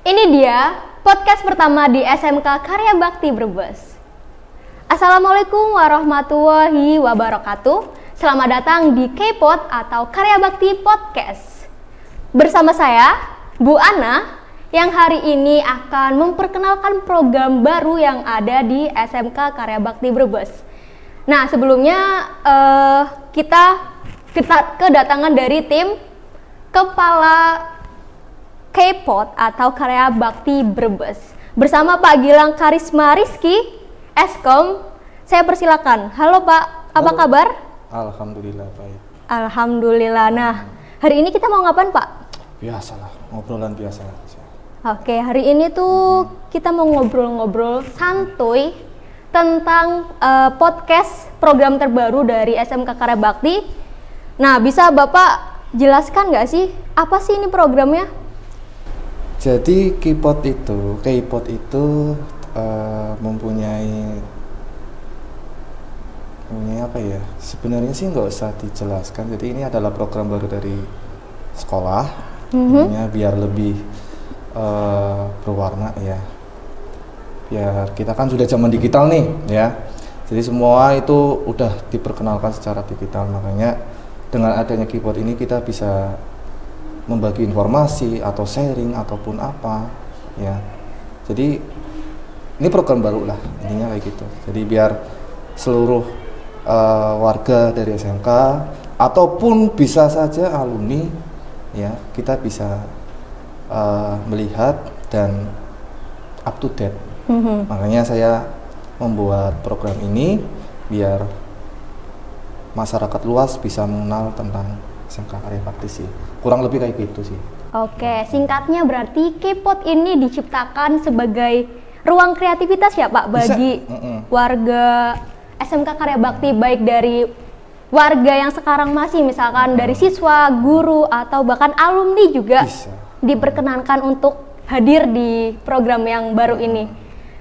Ini dia podcast pertama di SMK Karya Bakti Brebes. Assalamualaikum warahmatullahi wabarakatuh. Selamat datang di K-Pod atau Karya Bakti Podcast. Bersama saya, Bu Ana, yang hari ini akan memperkenalkan program baru yang ada di SMK Karya Bakti Brebes. Nah, sebelumnya kita kedatangan dari tim Kepala K-Pod atau Karya Bakti Brebes bersama Pak Gilang Karisma Rizky, Eskom. Saya persilakan. Halo Pak, apa kabar? Alhamdulillah baik. Alhamdulillah. Nah, hari ini kita mau ngapain Pak? Biasalah, ngobrolan biasa. Oke, hari ini tuh kita mau ngobrol-ngobrol santuy tentang podcast program terbaru dari SMK Karya Bakti. Nah, bisa Bapak jelaskan nggak sih apa sih ini programnya? Jadi K-Pod itu mempunyai apa ya? Sebenarnya sih nggak usah dijelaskan. Jadi ini adalah program baru dari sekolah, biar lebih berwarna ya. Biar kita kan sudah zaman digital nih ya. Jadi semua itu udah diperkenalkan secara digital, makanya dengan adanya K-Pod ini kita bisa membagi informasi atau sharing ataupun apa ya. Jadi ini program baru lah intinya kayak gitu. Jadi biar seluruh warga dari SMK ataupun bisa saja alumni ya, kita bisa melihat dan up to date. Makanya saya membuat program ini biar masyarakat luas bisa mengenal tentang SMK Karya Bakti sih. Kurang lebih kayak gitu sih. Oke, singkatnya berarti K-Pod ini diciptakan sebagai ruang kreativitas ya Pak bagi warga SMK Karya Bakti, baik dari warga yang sekarang masih misalkan dari siswa, guru atau bahkan alumni juga bisa diperkenankan untuk hadir di program yang baru ini.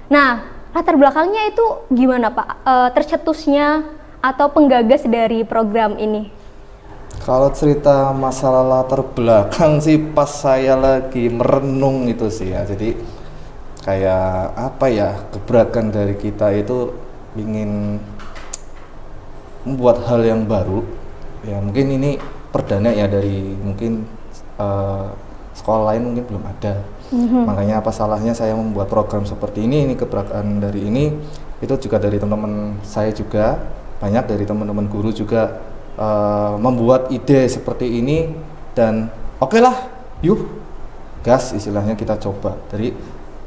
Nah, latar belakangnya itu gimana Pak? Tercetusnya atau penggagas dari program ini? Kalau cerita masalah latar belakang sih pas saya lagi merenung itu sih ya. Jadi kayak apa ya, gebrakan dari kita itu ingin membuat hal yang baru ya. Mungkin ini perdana ya, dari mungkin sekolah lain mungkin belum ada. Makanya apa salahnya saya membuat program seperti ini. Ini gebrakan dari ini itu juga dari teman-teman saya juga, banyak dari teman-teman guru juga membuat ide seperti ini. Dan oke lah, yuk gas istilahnya, kita coba. Dari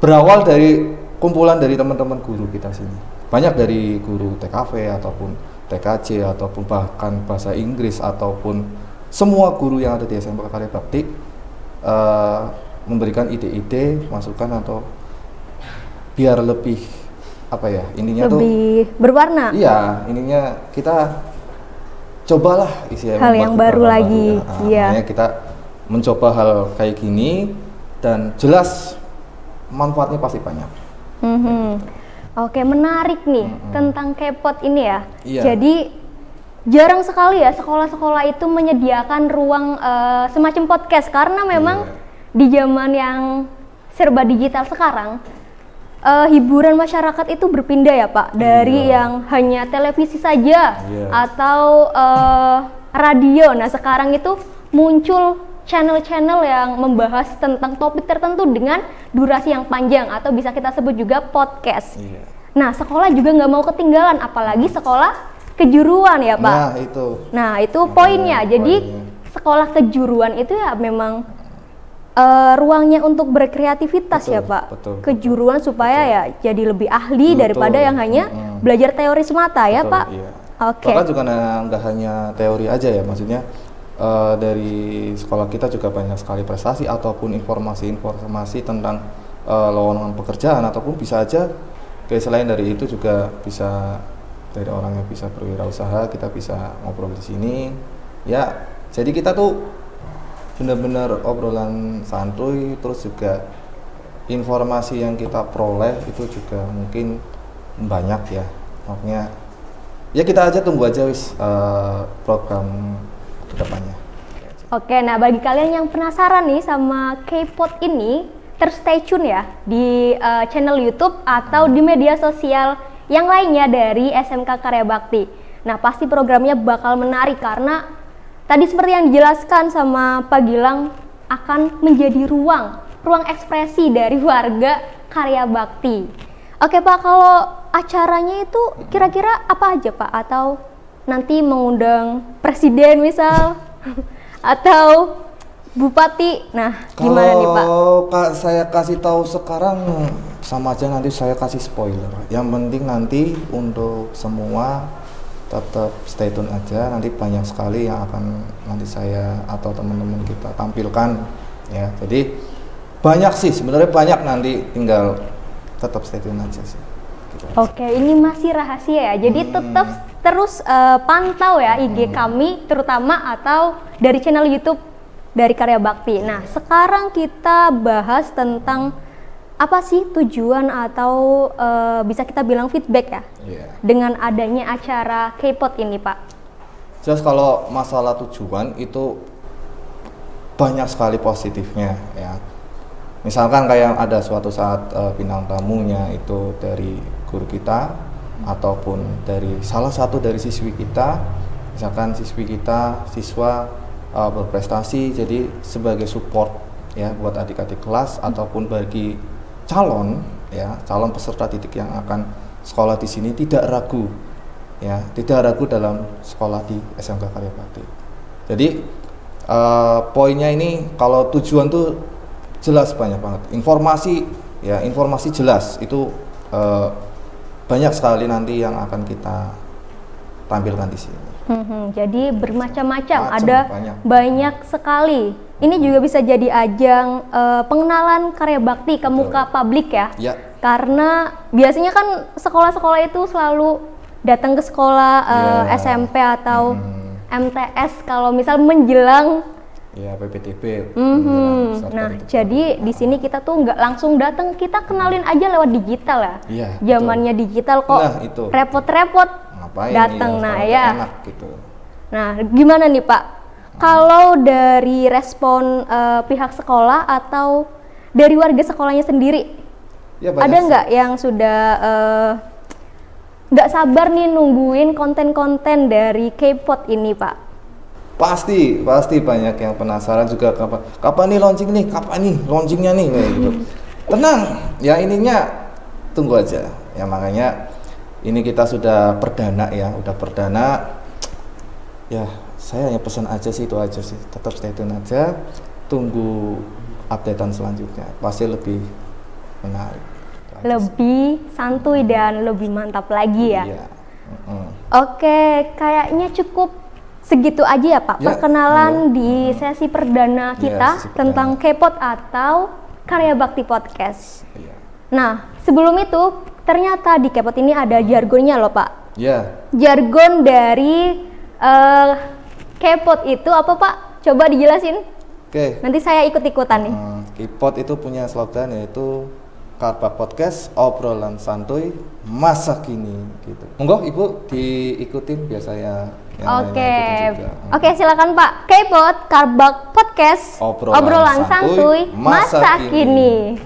berawal dari kumpulan dari teman-teman guru kita sini, banyak dari guru TKV ataupun TKJ ataupun bahkan bahasa Inggris ataupun semua guru yang ada di SMK Karya Bakti memberikan ide-ide, masukan atau biar lebih apa ya, ininya lebih berwarna. Iya, ininya kita cobalah hal yang baru lagi. Iya. Makanya kita mencoba hal kayak gini dan jelas manfaatnya pasti banyak. Oke, menarik nih tentang K-Pod ini ya. Iya. Jadi jarang sekali ya sekolah-sekolah itu menyediakan ruang semacam podcast, karena memang di zaman yang serba digital sekarang, hiburan masyarakat itu berpindah ya Pak, dari yang hanya televisi saja atau radio. Nah, sekarang itu muncul channel-channel yang membahas tentang topik tertentu dengan durasi yang panjang atau bisa kita sebut juga podcast. Nah, sekolah juga nggak mau ketinggalan, apalagi sekolah kejuruan ya Pak. Nah itu poinnya. Jadi sekolah kejuruan itu ya memang ruangnya untuk berkreativitas ya Pak. Kejuruan supaya ya jadi lebih ahli daripada yang hanya belajar teori semata ya Pak. Oke. Bahkan juga nggak hanya teori aja ya, maksudnya dari sekolah kita juga banyak sekali prestasi ataupun informasi-informasi tentang lowongan pekerjaan, ataupun bisa aja selain dari itu juga bisa dari orang yang bisa berwirausaha, kita bisa ngobrol di sini ya. Jadi kita tuh benar-benar obrolan santuy, terus juga informasi yang kita peroleh itu juga mungkin banyak ya. Makanya ya kita aja tunggu aja program kedepannya. Oke, nah bagi kalian yang penasaran nih sama K-Pod ini, terus stay tune ya di channel YouTube atau di media sosial yang lainnya dari SMK Karya Bakti. Nah, pasti programnya bakal menarik karena tadi seperti yang dijelaskan sama Pak Gilang akan menjadi ruang ekspresi dari warga Karya Bakti. Oke Pak, kalau acaranya itu kira-kira apa aja Pak? Atau nanti mengundang presiden misal atau bupati? Nah, gimana nih Pak? Kalau saya kasih tahu sekarang sama aja nanti saya kasih spoiler. Yang penting nanti untuk semua tetap stay tune aja. Nanti banyak sekali yang akan nanti saya atau teman-teman kita tampilkan ya. Jadi banyak sih, sebenarnya banyak, nanti tinggal tetap stay tune aja sih. Gitu. Oke, ini masih rahasia ya. Jadi tetap terus pantau ya IG kami terutama atau dari channel YouTube dari Karya Bakti. Nah, sekarang kita bahas tentang apa sih tujuan atau bisa kita bilang feedback ya dengan adanya acara K-pop ini Pak. Jelas kalau masalah tujuan itu banyak sekali positifnya ya. Misalkan kayak ada suatu saat bintang tamunya itu dari guru kita ataupun dari salah satu dari siswi kita, misalkan siswa berprestasi, jadi sebagai support ya buat adik-adik kelas ataupun bagi calon peserta didik yang akan sekolah di sini tidak ragu dalam sekolah di SMK Karya Bakti. Jadi poinnya ini kalau tujuan tuh jelas banyak banget, informasi jelas itu banyak sekali nanti yang akan kita tampilkan di sini. Jadi bermacam-macam, banyak sekali. Ini juga bisa jadi ajang pengenalan Karya Bakti ke muka publik ya. Karena biasanya kan sekolah-sekolah itu selalu datang ke sekolah SMP atau MTS kalau misal menjelang PPTB. Nah, jadi di sini kita tuh nggak langsung datang, kita kenalin aja lewat digital ya. Zamannya digital kok repot-repot datang. Enak gitu. Nah, gimana nih Pak? Kalau dari respon pihak sekolah atau dari warga sekolahnya sendiri, ada nggak yang sudah nggak sabar nih nungguin konten-konten dari K-pop ini Pak? Pasti banyak yang penasaran juga kapan nih launching nih, kapan nih launchingnya nih kayak gitu. Tenang, ya ininya tunggu aja. Ya makanya ini kita sudah perdana. Ya saya hanya pesan aja sih, itu aja sih. Tetap stay tune aja, tunggu updatean selanjutnya. Pasti lebih menarik. Lebih santuy dan lebih mantap lagi ya. Iya. Oke, kayaknya cukup segitu aja ya Pak, perkenalan di sesi perdana kita tentang K-pop atau Karya Bakti Podcast. Nah, sebelum itu ternyata di K-pop ini ada jargonnya loh Pak. Jargon dari K-pop itu apa Pak? Coba dijelasin. Nanti saya ikut-ikutan nih. K-pop itu punya slogan yaitu Karya Podcast, obrolan santuy masa kini gitu. Monggo Ibu diikutin biar saya Oke, silakan Pak. K-pop Karya Podcast, obrolan santuy masa kini.